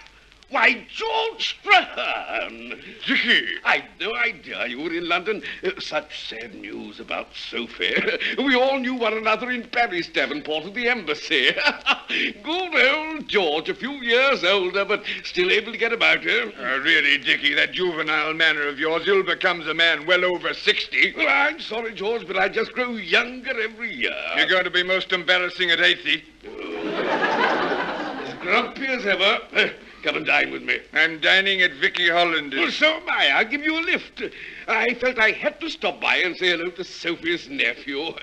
Why, George Strahan! Dickie! I'd no idea you were in London. Such sad news about Sophie. We all knew one another in Paris, Davenport, at the embassy. Good old George, a few years older, but still able to get about her. Really, Dickie, that juvenile manner of yours ill becomes a man well over 60. Well, I'm sorry, George, but I just grow younger every year. You're going to be most embarrassing at 80. As grumpy as ever. Come and dine with me. I'm dining at Vicky Hollander's. Well, so am I. I'll give you a lift. I felt I had to stop by and say hello to Sophie's nephew.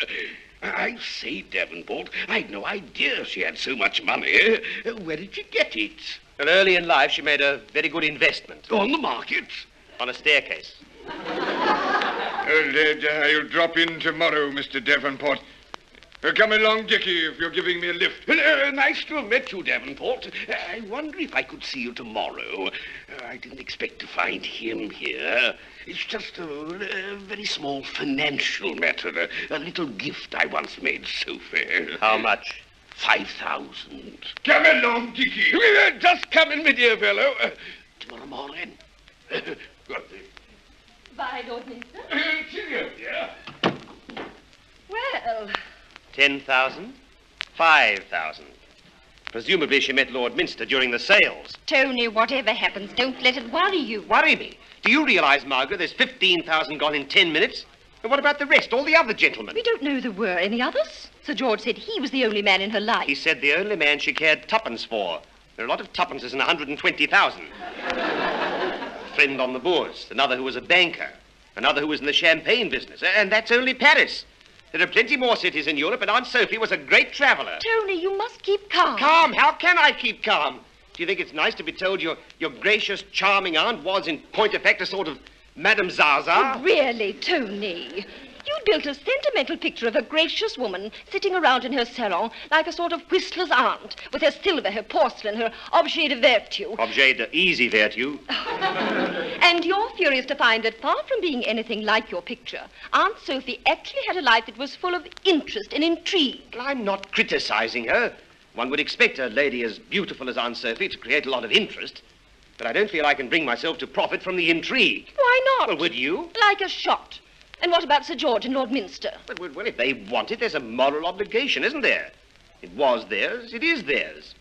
I say, Davenport, I'd no idea she had so much money. Where did she get it? Well, early in life, she made a very good investment. On the market? On a staircase. I'll drop in tomorrow, Mr. Davenport. Come along, Dickie, if you're giving me a lift. Nice to have met you, Davenport. I wonder if I could see you tomorrow. I didn't expect to find him here. It's just a very small financial matter. A little gift I once made Sophie. How much? 5,000. Come along, Dickie. Just come in, my dear fellow. Tomorrow morning. Bye, Lord Minster. Cheerio, dear. Well... 10,000? 5,000. Presumably she met Lord Minster during the sales. Tony, whatever happens, don't let it worry you. Worry me? Do you realize, Margaret, there's 15,000 gone in 10 minutes? And what about the rest, all the other gentlemen? We don't know there were any others. Sir George said he was the only man in her life. He said the only man she cared tuppence for. There are a lot of tuppences in 120,000. A friend on the bourse, another who was a banker, another who was in the champagne business, and that's only Paris. There are plenty more cities in Europe, and Aunt Sophie was a great traveller. Tony, you must keep calm. Calm? How can I keep calm? Do you think it's nice to be told your gracious, charming aunt was, in point of fact, a sort of Madame Zaza? Oh, really, Tony? You built a sentimental picture of a gracious woman sitting around in her salon like a sort of Whistler's aunt, with her silver, her porcelain, her objet de vertu. Objet de easy vertu. And you're furious to find that far from being anything like your picture, Aunt Sophie actually had a life that was full of interest and intrigue. Well, I'm not criticizing her. One would expect a lady as beautiful as Aunt Sophie to create a lot of interest. But I don't feel I can bring myself to profit from the intrigue. Why not? Well, would you? Like a shot. And what about Sir George and Lord Minster? Well, if they want it, there's a moral obligation, isn't there? It was theirs, it is theirs.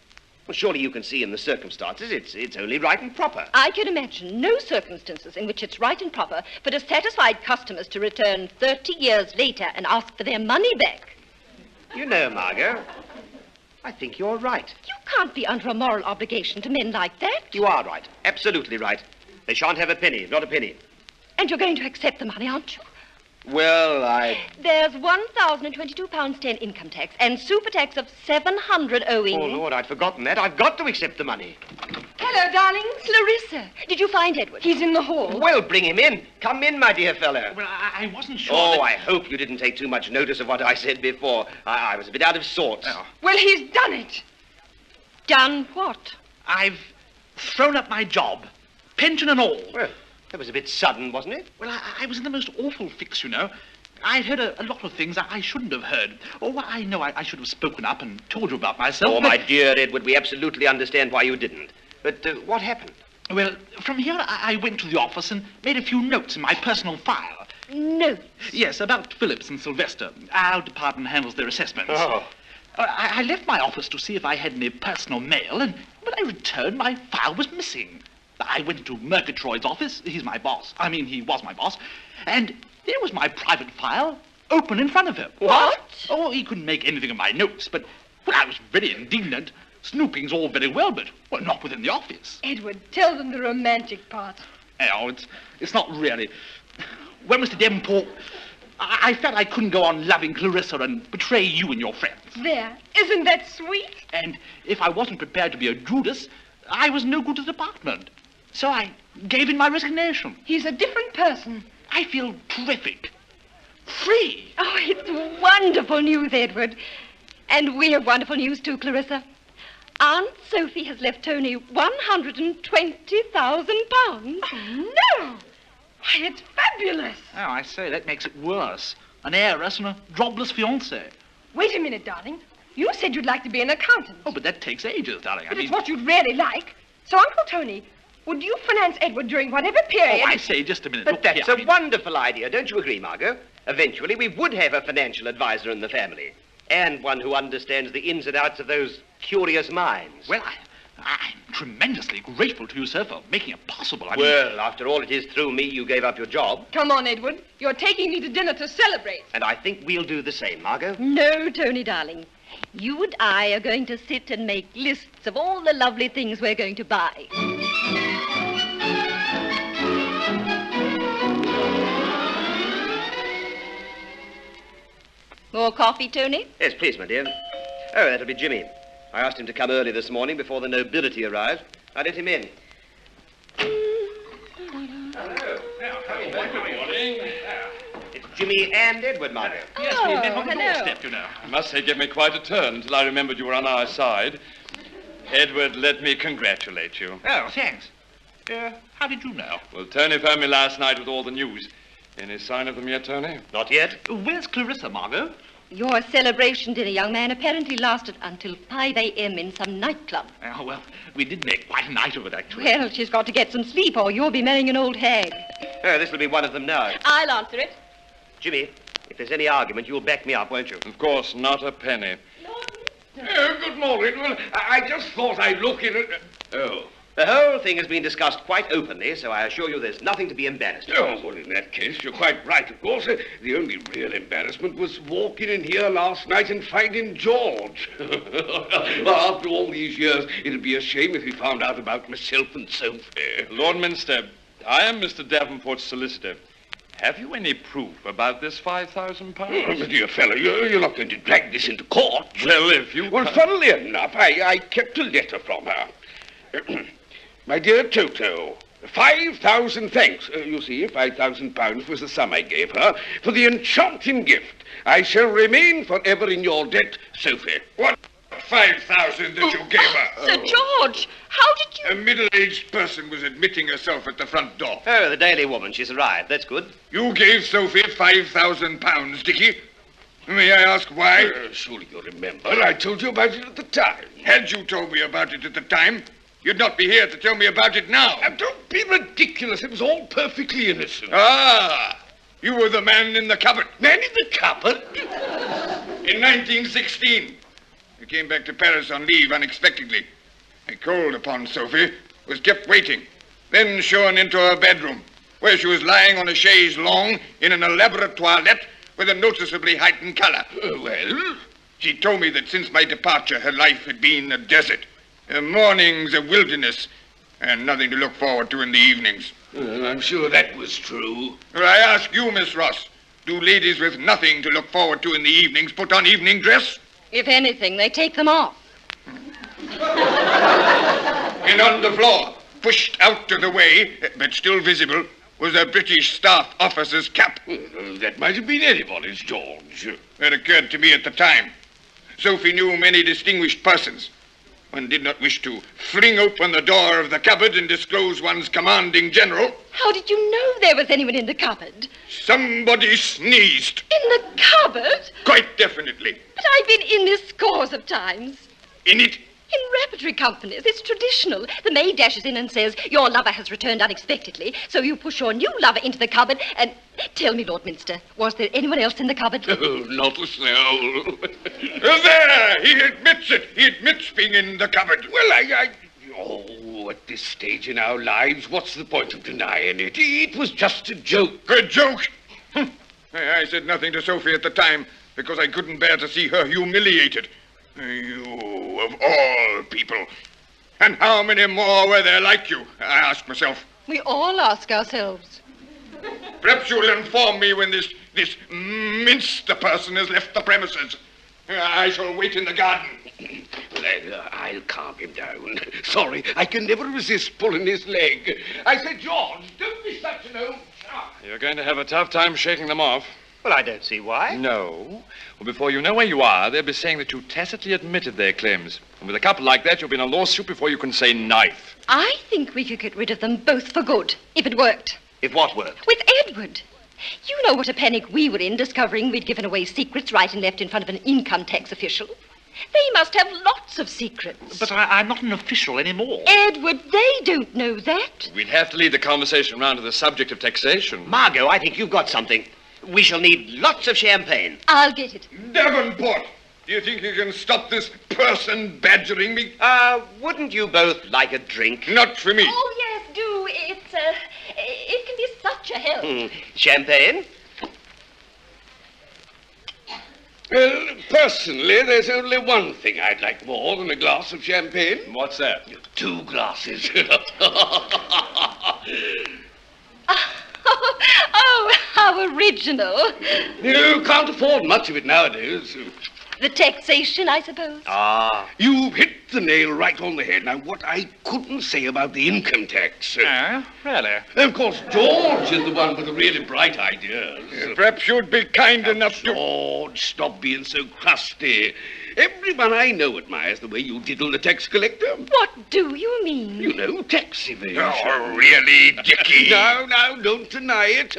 Well, surely you can see in the circumstances it's only right and proper. I can imagine no circumstances in which it's right and proper for dissatisfied customers to return 30 years later and ask for their money back. You know, Margot, I think you're right. You can't be under a moral obligation to men like that. You are right, absolutely right. They shan't have a penny, not a penny. And you're going to accept the money, aren't you? Well, There's £1,022.10 income tax and super tax of £700 owing. Oh, Lord, I'd forgotten that. I've got to accept the money. Hello, darlings. Clarissa, did you find Edward? He's in the hall. Well, bring him in. Come in, my dear fellow. Well, I wasn't sure. Oh, I hope you didn't take too much notice of what I said before. I was a bit out of sorts. Oh. Well, he's done it. Done what? I've thrown up my job, pension and all. Well, that was a bit sudden, wasn't it? Well, I was in the most awful fix, you know. I'd heard a lot of things I shouldn't have heard. Oh, I know I should have spoken up and told you about myself. Oh, my dear Edward, we absolutely understand why you didn't. But what happened? Well, from here I went to the office and made a few notes in my personal file. Notes? Yes, about Phillips and Sylvester. Our department handles their assessments. Oh. I left my office to see if I had any personal mail, and when I returned, my file was missing. I went into Murgatroyd's office. He's my boss. I mean, he was my boss. And there was my private file open in front of him. What? Oh, he couldn't make anything of my notes, but well, I was very indignant. Snooping's all very well, but well, not within the office. Edward, tell them the romantic part. Oh, it's not really. Well, Mr. Davenport, I felt I couldn't go on loving Clarissa and betray you and your friends. There. Isn't that sweet? And if I wasn't prepared to be a Judas, I was no good to the department. So I gave in my resignation. He's a different person. I feel terrific. Free. Oh, it's wonderful news, Edward. And we have wonderful news too, Clarissa. Aunt Sophie has left Tony £120,000. Oh, no! Why, it's fabulous. Oh, I say, that makes it worse. An heiress and a jobless fiancé. Wait a minute, darling. You said you'd like to be an accountant. Oh, but that takes ages, darling. But it's what you'd really like. So, Uncle Tony, would you finance Edward during whatever period... Oh, I say, just a minute. But Look, that's here, a wonderful idea, don't you agree, Margot? Eventually, we would have a financial advisor in the family. And one who understands the ins and outs of those curious minds. Well, I'm tremendously grateful to you, sir, for making it possible. Well, after all, it is through me you gave up your job. Come on, Edward. You're taking me to dinner to celebrate. And I think we'll do the same, Margot. No, Tony, darling. You and I are going to sit and make lists of all the lovely things we're going to buy. More coffee, Tony? Yes, please, my dear. Oh, that'll be Jimmy. I asked him to come early this morning before the nobility arrived. I let him in. Hello. Good morning. It's Jimmy and Edward, Margot. Yes, we met on the hello. doorstep, you know. I must say, it gave me quite a turn until I remembered you were on our side. Edward, let me congratulate you. Oh, thanks. How did you know? Well, Tony phoned me last night with all the news. Any sign of them yet, Tony? Not yet. Where's Clarissa, Margot? Your celebration dinner, young man, apparently lasted until 5 a.m. in some nightclub. Oh, well, we did make quite a night of it, actually. Well, she's got to get some sleep or you'll be marrying an old hag. Oh, this will be one of them now. I'll answer it. Jimmy, if there's any argument, you'll back me up, won't you? Of course, not a penny. Good morning. Well, I just thought I'd look in at... Oh. The whole thing has been discussed quite openly, so I assure you there's nothing to be embarrassed about. Oh, well, in that case, you're quite right, of course. The only real embarrassment was walking in here last night and finding George. Well, after all these years, it'd be a shame if he found out about myself and Sophie. Lord Minster, I am Mr. Davenport's solicitor. Have you any proof about this £5,000? Oh, my dear fellow, you're not going to drag this into court. Well, if you... Well, funnily enough, I kept a letter from her. My dear Toto, 5,000 thanks. You see, £5,000 was the sum I gave her for the enchanting gift. I shall remain forever in your debt, Sophie. What 5,000 that you gave her? Sir George, how did you... A middle-aged person was admitting herself at the front door. Oh, the Daily Woman. She's arrived. That's good. You gave Sophie £5,000, Dickie. May I ask why? Surely you remember. I told you about it at the time. Had you told me about it at the time, you'd not be here to tell me about it now. Don't be ridiculous. It was all perfectly innocent. Ah, you were the man in the cupboard. Man in the cupboard? In 1916. I came back to Paris on leave unexpectedly. I called upon Sophie, was kept waiting, then shown into her bedroom, where she was lying on a chaise longue in an elaborate toilette with a noticeably heightened color. Well? She told me that since my departure, her life had been a desert. Her mornings a wilderness, and nothing to look forward to in the evenings. I'm sure that was true. Well, I ask you, Miss Ross, do ladies with nothing to look forward to in the evenings put on evening dress? If anything, they take them off. And on the floor, pushed out of the way, but still visible, was a British staff officer's cap. That might have been anybody's, George. That occurred to me at the time. Sophie knew many distinguished persons. One did not wish to fling open the door of the cupboard and disclose one's commanding general. How did you know there was anyone in the cupboard? Somebody sneezed. In the cupboard? Quite definitely. But I've been in this scores of times. In it? In repertory companies, it's traditional. The maid dashes in and says, your lover has returned unexpectedly, so you push your new lover into the cupboard and... Tell me, Lord Minster, was there anyone else in the cupboard? Oh, not a soul. There! He admits it. He admits being in the cupboard. Well, Oh, Oh, at this stage in our lives, what's the point of denying it? It was just a joke. A joke? I said nothing to Sophie at the time because I couldn't bear to see her humiliated. You, of all people. And how many more were there like you, I ask myself. We all ask ourselves. Perhaps you'll inform me when this Minster person has left the premises. I shall wait in the garden. Well, I'll calm him down. Sorry, I can never resist pulling his leg. I said, George, don't be such an old chap. You're going to have a tough time shaking them off. Well, I don't see why. No. Well, before you know where you are, they'll be saying that you tacitly admitted their claims. And with a couple like that, you'll be in a lawsuit before you can say knife. I think we could get rid of them both for good, if it worked. If what worked? With Edward. You know what a panic we were in discovering we'd given away secrets right and left in front of an income tax official. They must have lots of secrets. But I'm not an official anymore. Edward, they don't know that. We'd have to lead the conversation round to the subject of taxation. Margot, I think you've got something. We shall need lots of champagne. I'll get it. Davenport, do you think you can stop this person badgering me? Wouldn't you both like a drink? Not for me. Oh, yes, do. It can be such a help. Champagne? Well, personally, there's only one thing I'd like more than a glass of champagne. What's that? 2 glasses. Oh, how original. You can't afford much of it nowadays. The taxation, I suppose. You've hit the nail right on the head. Now, what I couldn't say about the income tax. Really? Of course, George is the one with the really bright ideas. Perhaps you'd be kind enough to... George, stop being so crusty. Everyone I know admires the way you diddle the tax collector. What do you mean? You know, tax evasion. Oh, really, Dickie? No, don't deny it.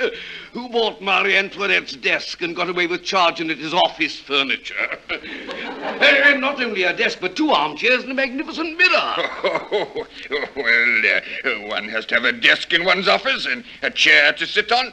Who bought Marie Antoinette's desk and got away with charging it as office furniture? And not only a desk, but 2 armchairs and a magnificent mirror. Well, one has to have a desk in one's office and a chair to sit on.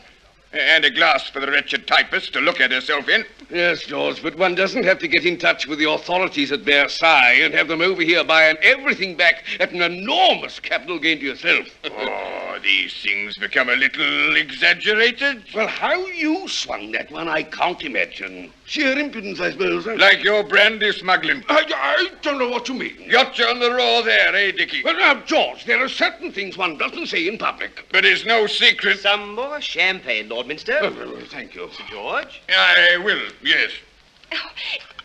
And a glass for the wretched typist to look at herself in. Yes, George, but one doesn't have to get in touch with the authorities at Versailles and have them over here buying everything back at an enormous capital gain to yourself. Oh, these things become a little exaggerated. Well, how you swung that one, I can't imagine. Sheer impudence, I suppose. Like your brandy smuggling. I don't know what you mean. Got you on the raw there, eh, Dickie? Well, now, George, there are certain things one doesn't say in public. But it's no secret. Some more champagne, Lord Minster. Thank you. Sir George? I will, yes. Oh,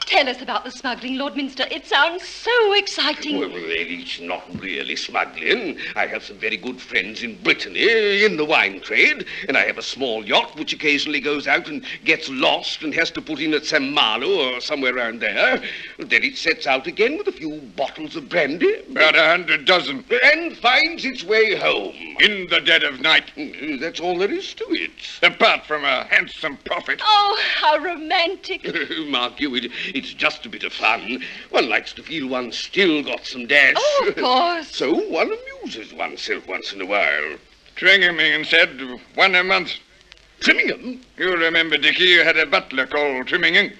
tell us about the smuggling, Lord Minster. It sounds so exciting. Well, it's not really smuggling. I have some very good friends in Brittany in the wine trade, and I have a small yacht which occasionally goes out and gets lost and has to put in at San Malo or somewhere around there. Then it sets out again with a few bottles of brandy. About 100 dozen. And finds its way home. In the dead of night. That's all there is to it. Apart from a handsome profit. Oh, how romantic. Mark you, it's just a bit of fun. One likes to feel one's still got some dash. Oh, of course. So one amuses oneself once in a while. Tringham said 1 a month. Trimmingham? You remember, Dickie, you had a butler called Trimmingham.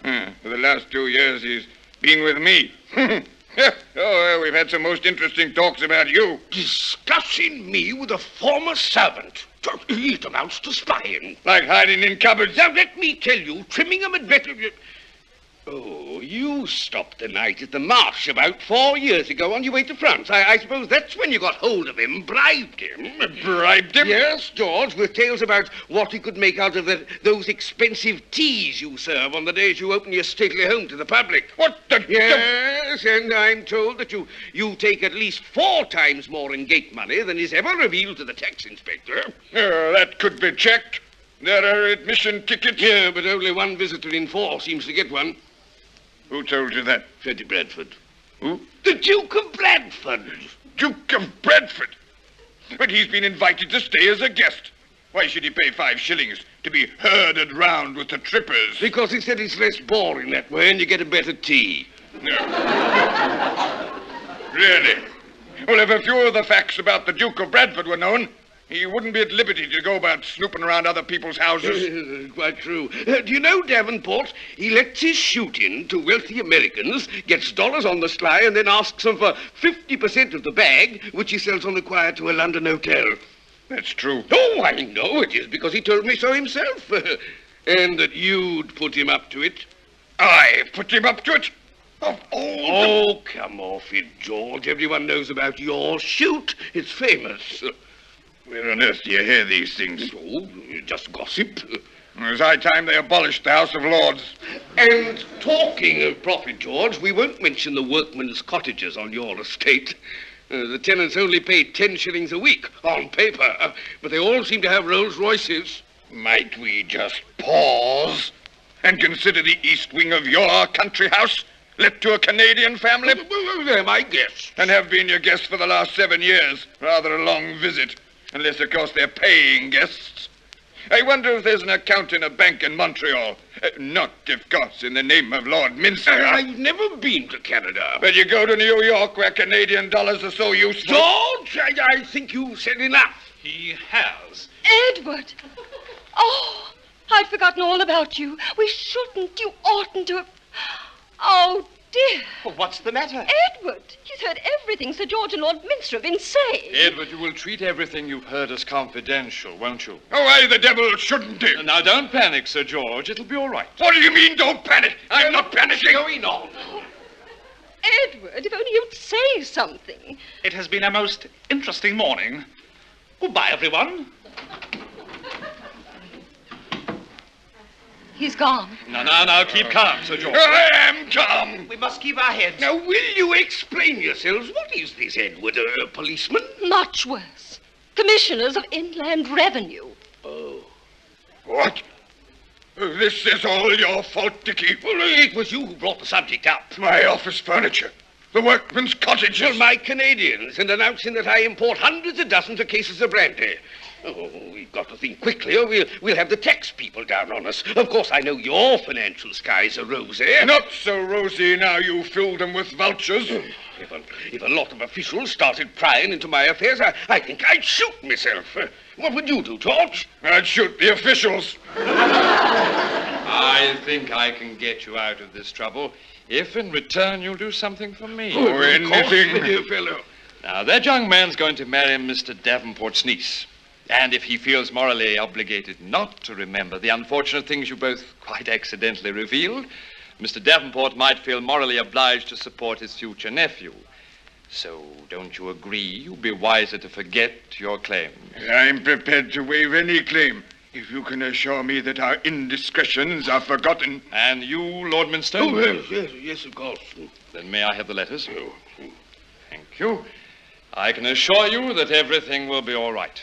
For the last 2 years, he's been with me. We've had some most interesting talks about you. Discussing me with a former servant. It amounts to spying. Like hiding in cupboards. Now, let me tell you, Trimmingham had better... Oh, you stopped the night at the Marsh about 4 years ago on your way to France. I suppose that's when you got hold of him, bribed him. Bribed him? Yes, George, with tales about what he could make out of those expensive teas you serve on the days you open your stately home to the public. What the... Yes, and I'm told that you take at least 4 times more in gate money than is ever revealed to the tax inspector. That could be checked. There are admission tickets. Yeah, but only one visitor in 4 seems to get one. Who told you that? Freddie Bradford. Who? The Duke of Bradford. Duke of Bradford? But he's been invited to stay as a guest. Why should he pay 5 shillings to be herded round with the trippers? Because he said it's less boring that way and you get a better tea. No. Really? Well, if a few of the facts about the Duke of Bradford were known, He wouldn't be at liberty to go about snooping around other people's houses. Quite true. Do you know, Davenport, he lets his shoot in to wealthy Americans, gets dollars on the sly, and then asks them for 50% of the bag, which he sells on the quiet to a London hotel. That's true. Oh, I know it is, because he told me so himself. And that you'd put him up to it. I put him up to it? Oh, come off it, George. Everyone knows about your shoot. It's famous. Where on earth do you hear these things? Oh, just gossip. It's high time they abolished the House of Lords. And talking of profit, George, we won't mention the workmen's cottages on your estate. The tenants only pay 10 shillings a week on paper, but they all seem to have Rolls Royces. Might we just pause and consider the east wing of your country house let to a Canadian family? Well, they're my guests. And have been your guests for the last 7 years. Rather a long visit. Unless, of course, they're paying guests. I wonder if there's an account in a bank in Montreal. Not, of course, in the name of Lord Minster. I've never been to Canada. But you go to New York where Canadian dollars are so useful. George, I think you've said enough. He has. Edward! Oh, I'd forgotten all about you. We shouldn't. You oughtn't to have... Oh, dear. Well, what's the matter? Edward, he's heard everything Sir George and Lord Minster have been saying. Edward, you will treat everything you've heard as confidential, won't you? Oh, why the devil shouldn't he? Now, don't panic, Sir George. It'll be all right. What do you mean, don't panic? I'm not panicking. Going on. Edward, if only you'd say something. It has been a most interesting morning. Goodbye, everyone. He's gone. Now, keep calm, Sir George. I am calm. We must keep our heads. Now, will you explain yourselves? What is this, Edward? A policeman? Much worse. Commissioners of Inland Revenue. Oh. What? This is all your fault, Dickie. Well, it was you who brought the subject up. My office furniture. The workmen's cottages. Well, my Canadians, and announcing that I import hundreds of dozens of cases of brandy. Oh, we've got to think quickly, or we'll have the tax people down on us. Of course, I know your financial skies are rosy. Not so rosy now you filled them with vultures. If a lot of officials started prying into my affairs, I think I'd shoot myself. What would you do, Torch? I'd shoot the officials. I think I can get you out of this trouble if in return you'll do something for me. Oh, anything. My dear fellow. Now, that young man's going to marry Mr. Davenport's niece. And if he feels morally obligated not to remember the unfortunate things you both quite accidentally revealed, Mr. Davenport might feel morally obliged to support his future nephew. So, don't you agree you'd be wiser to forget your claim? I'm prepared to waive any claim, if you can assure me that our indiscretions are forgotten. And you, Lord Minster? Oh, yes, of course. Then may I have the letters? Thank you. I can assure you that everything will be all right.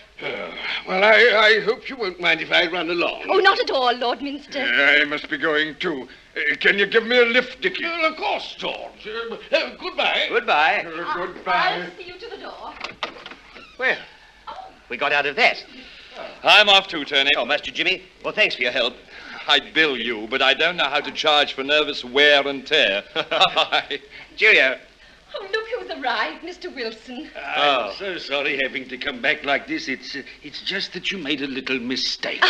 Well, I hope you won't mind if I run along. Oh, not at all, Lord Minster. I must be going too. Can you give me a lift, Dickie? Well, of course, George. Goodbye. Goodbye. I'll see you to the door. Well, we got out of that. I'm off too, Tony. Oh, Master Jimmy, well, thanks for your help. I'd bill you, but I don't know how to charge for nervous wear and tear. Cheerio. Oh, look who's arrived, Mr. Wilson. I'm so sorry having to come back like this. It's just that you made a little mistake.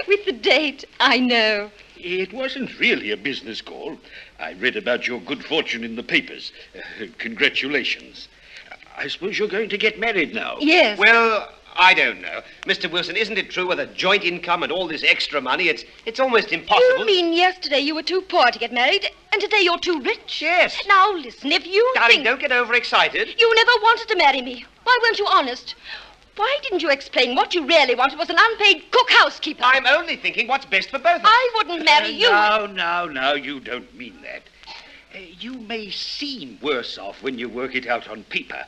With the date, I know. It wasn't really a business call. I read about your good fortune in the papers. Congratulations. I suppose you're going to get married now. Yes. Well, I don't know. Mr. Wilson, isn't it true with a joint income and all this extra money, it's almost impossible? You mean yesterday you were too poor to get married, and today you're too rich? Yes. Now, listen, if you Darling, don't get overexcited. You never wanted to marry me. Why weren't you honest? Why didn't you explain what you really wanted was an unpaid cook housekeeper? I'm only thinking what's best for both of us. I wouldn't marry you. No, you don't mean that. You may seem worse off when you work it out on paper,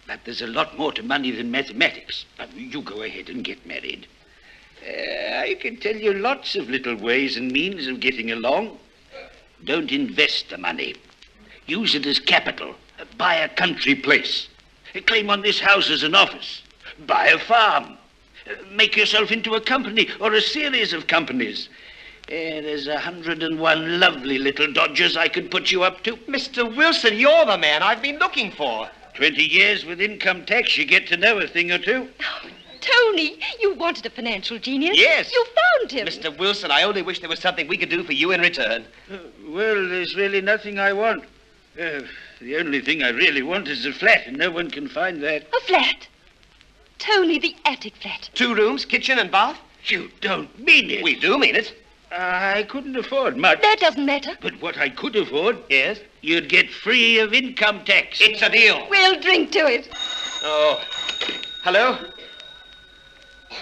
but there's a lot more to money than mathematics. You go ahead and get married. I can tell you lots of little ways and means of getting along. Don't invest the money. Use it as capital. Buy a country place. Claim on this house as an office. Buy a farm. Make yourself into a company or a series of companies. There's 101 lovely little dodgers I could put you up to. Mr. Wilson, you're the man I've been looking for. 20 years with income tax, you get to know a thing or two. Tony, you wanted a financial genius. Yes. You found him. Mr. Wilson, I only wish there was something we could do for you in return. Well, there's really nothing I want. The only thing I really want is a flat, and no one can find that. A flat? Tony, the attic flat. 2 rooms, kitchen and bath? You don't mean it. We do mean it. I couldn't afford much. That doesn't matter. But what I could afford, Yes? you'd get free of income tax. It's a deal. We'll drink to it. Oh. Hello?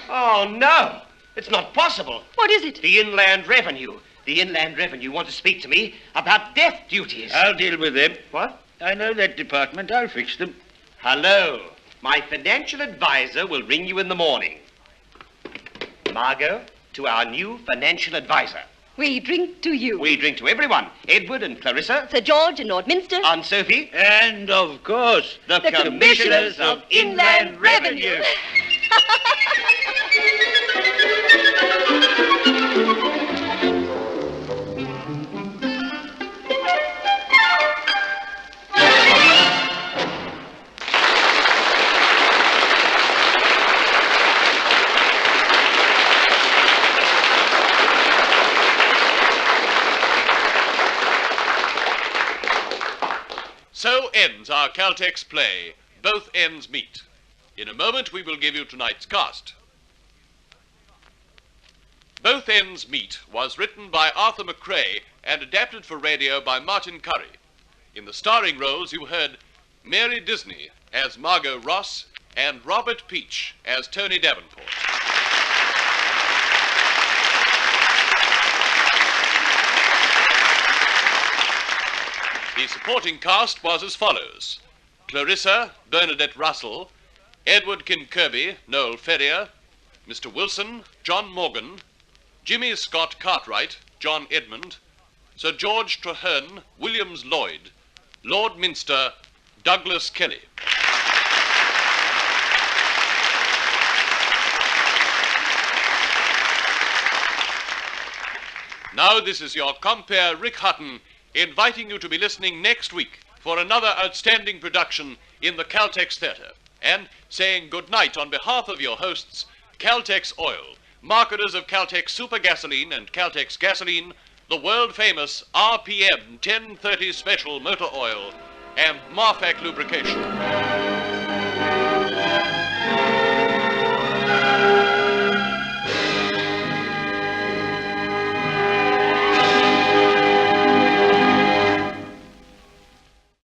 Oh, no. It's not possible. What is it? The Inland Revenue. The Inland Revenue want to speak to me about death duties. I'll deal with them. What? I know that department. I'll fix them. Hello. My financial advisor will ring you in the morning. Margot, to our new financial advisor. We drink to you. We drink to everyone. Edward and Clarissa. Sir George and Lord Minster. Aunt Sophie. And, of course, The Commissioners of Inland Revenue. So ends our Caltex play, Both Ends Meet. In a moment we will give you tonight's cast. Both Ends Meet was written by Arthur McCrae and adapted for radio by Martin Curry. In the starring roles you heard Mary Disney as Margot Ross and Robert Peach as Tony Davenport. The supporting cast was as follows: Clarissa, Bernadette Russell, Edward Kirby, Noel Ferrier, Mr. Wilson, John Morgan, Jimmy Scott Cartwright, John Edmund, Sir George Traherne, Williams Lloyd, Lord Minster, Douglas Kelly. Now this is your compere Rick Hutton inviting you to be listening next week for another outstanding production in the Caltex Theatre, and saying good night on behalf of your hosts, Caltex Oil, marketers of Caltex Super Gasoline and Caltex Gasoline, the world-famous RPM 1030 Special Motor Oil, and Marfac Lubrication.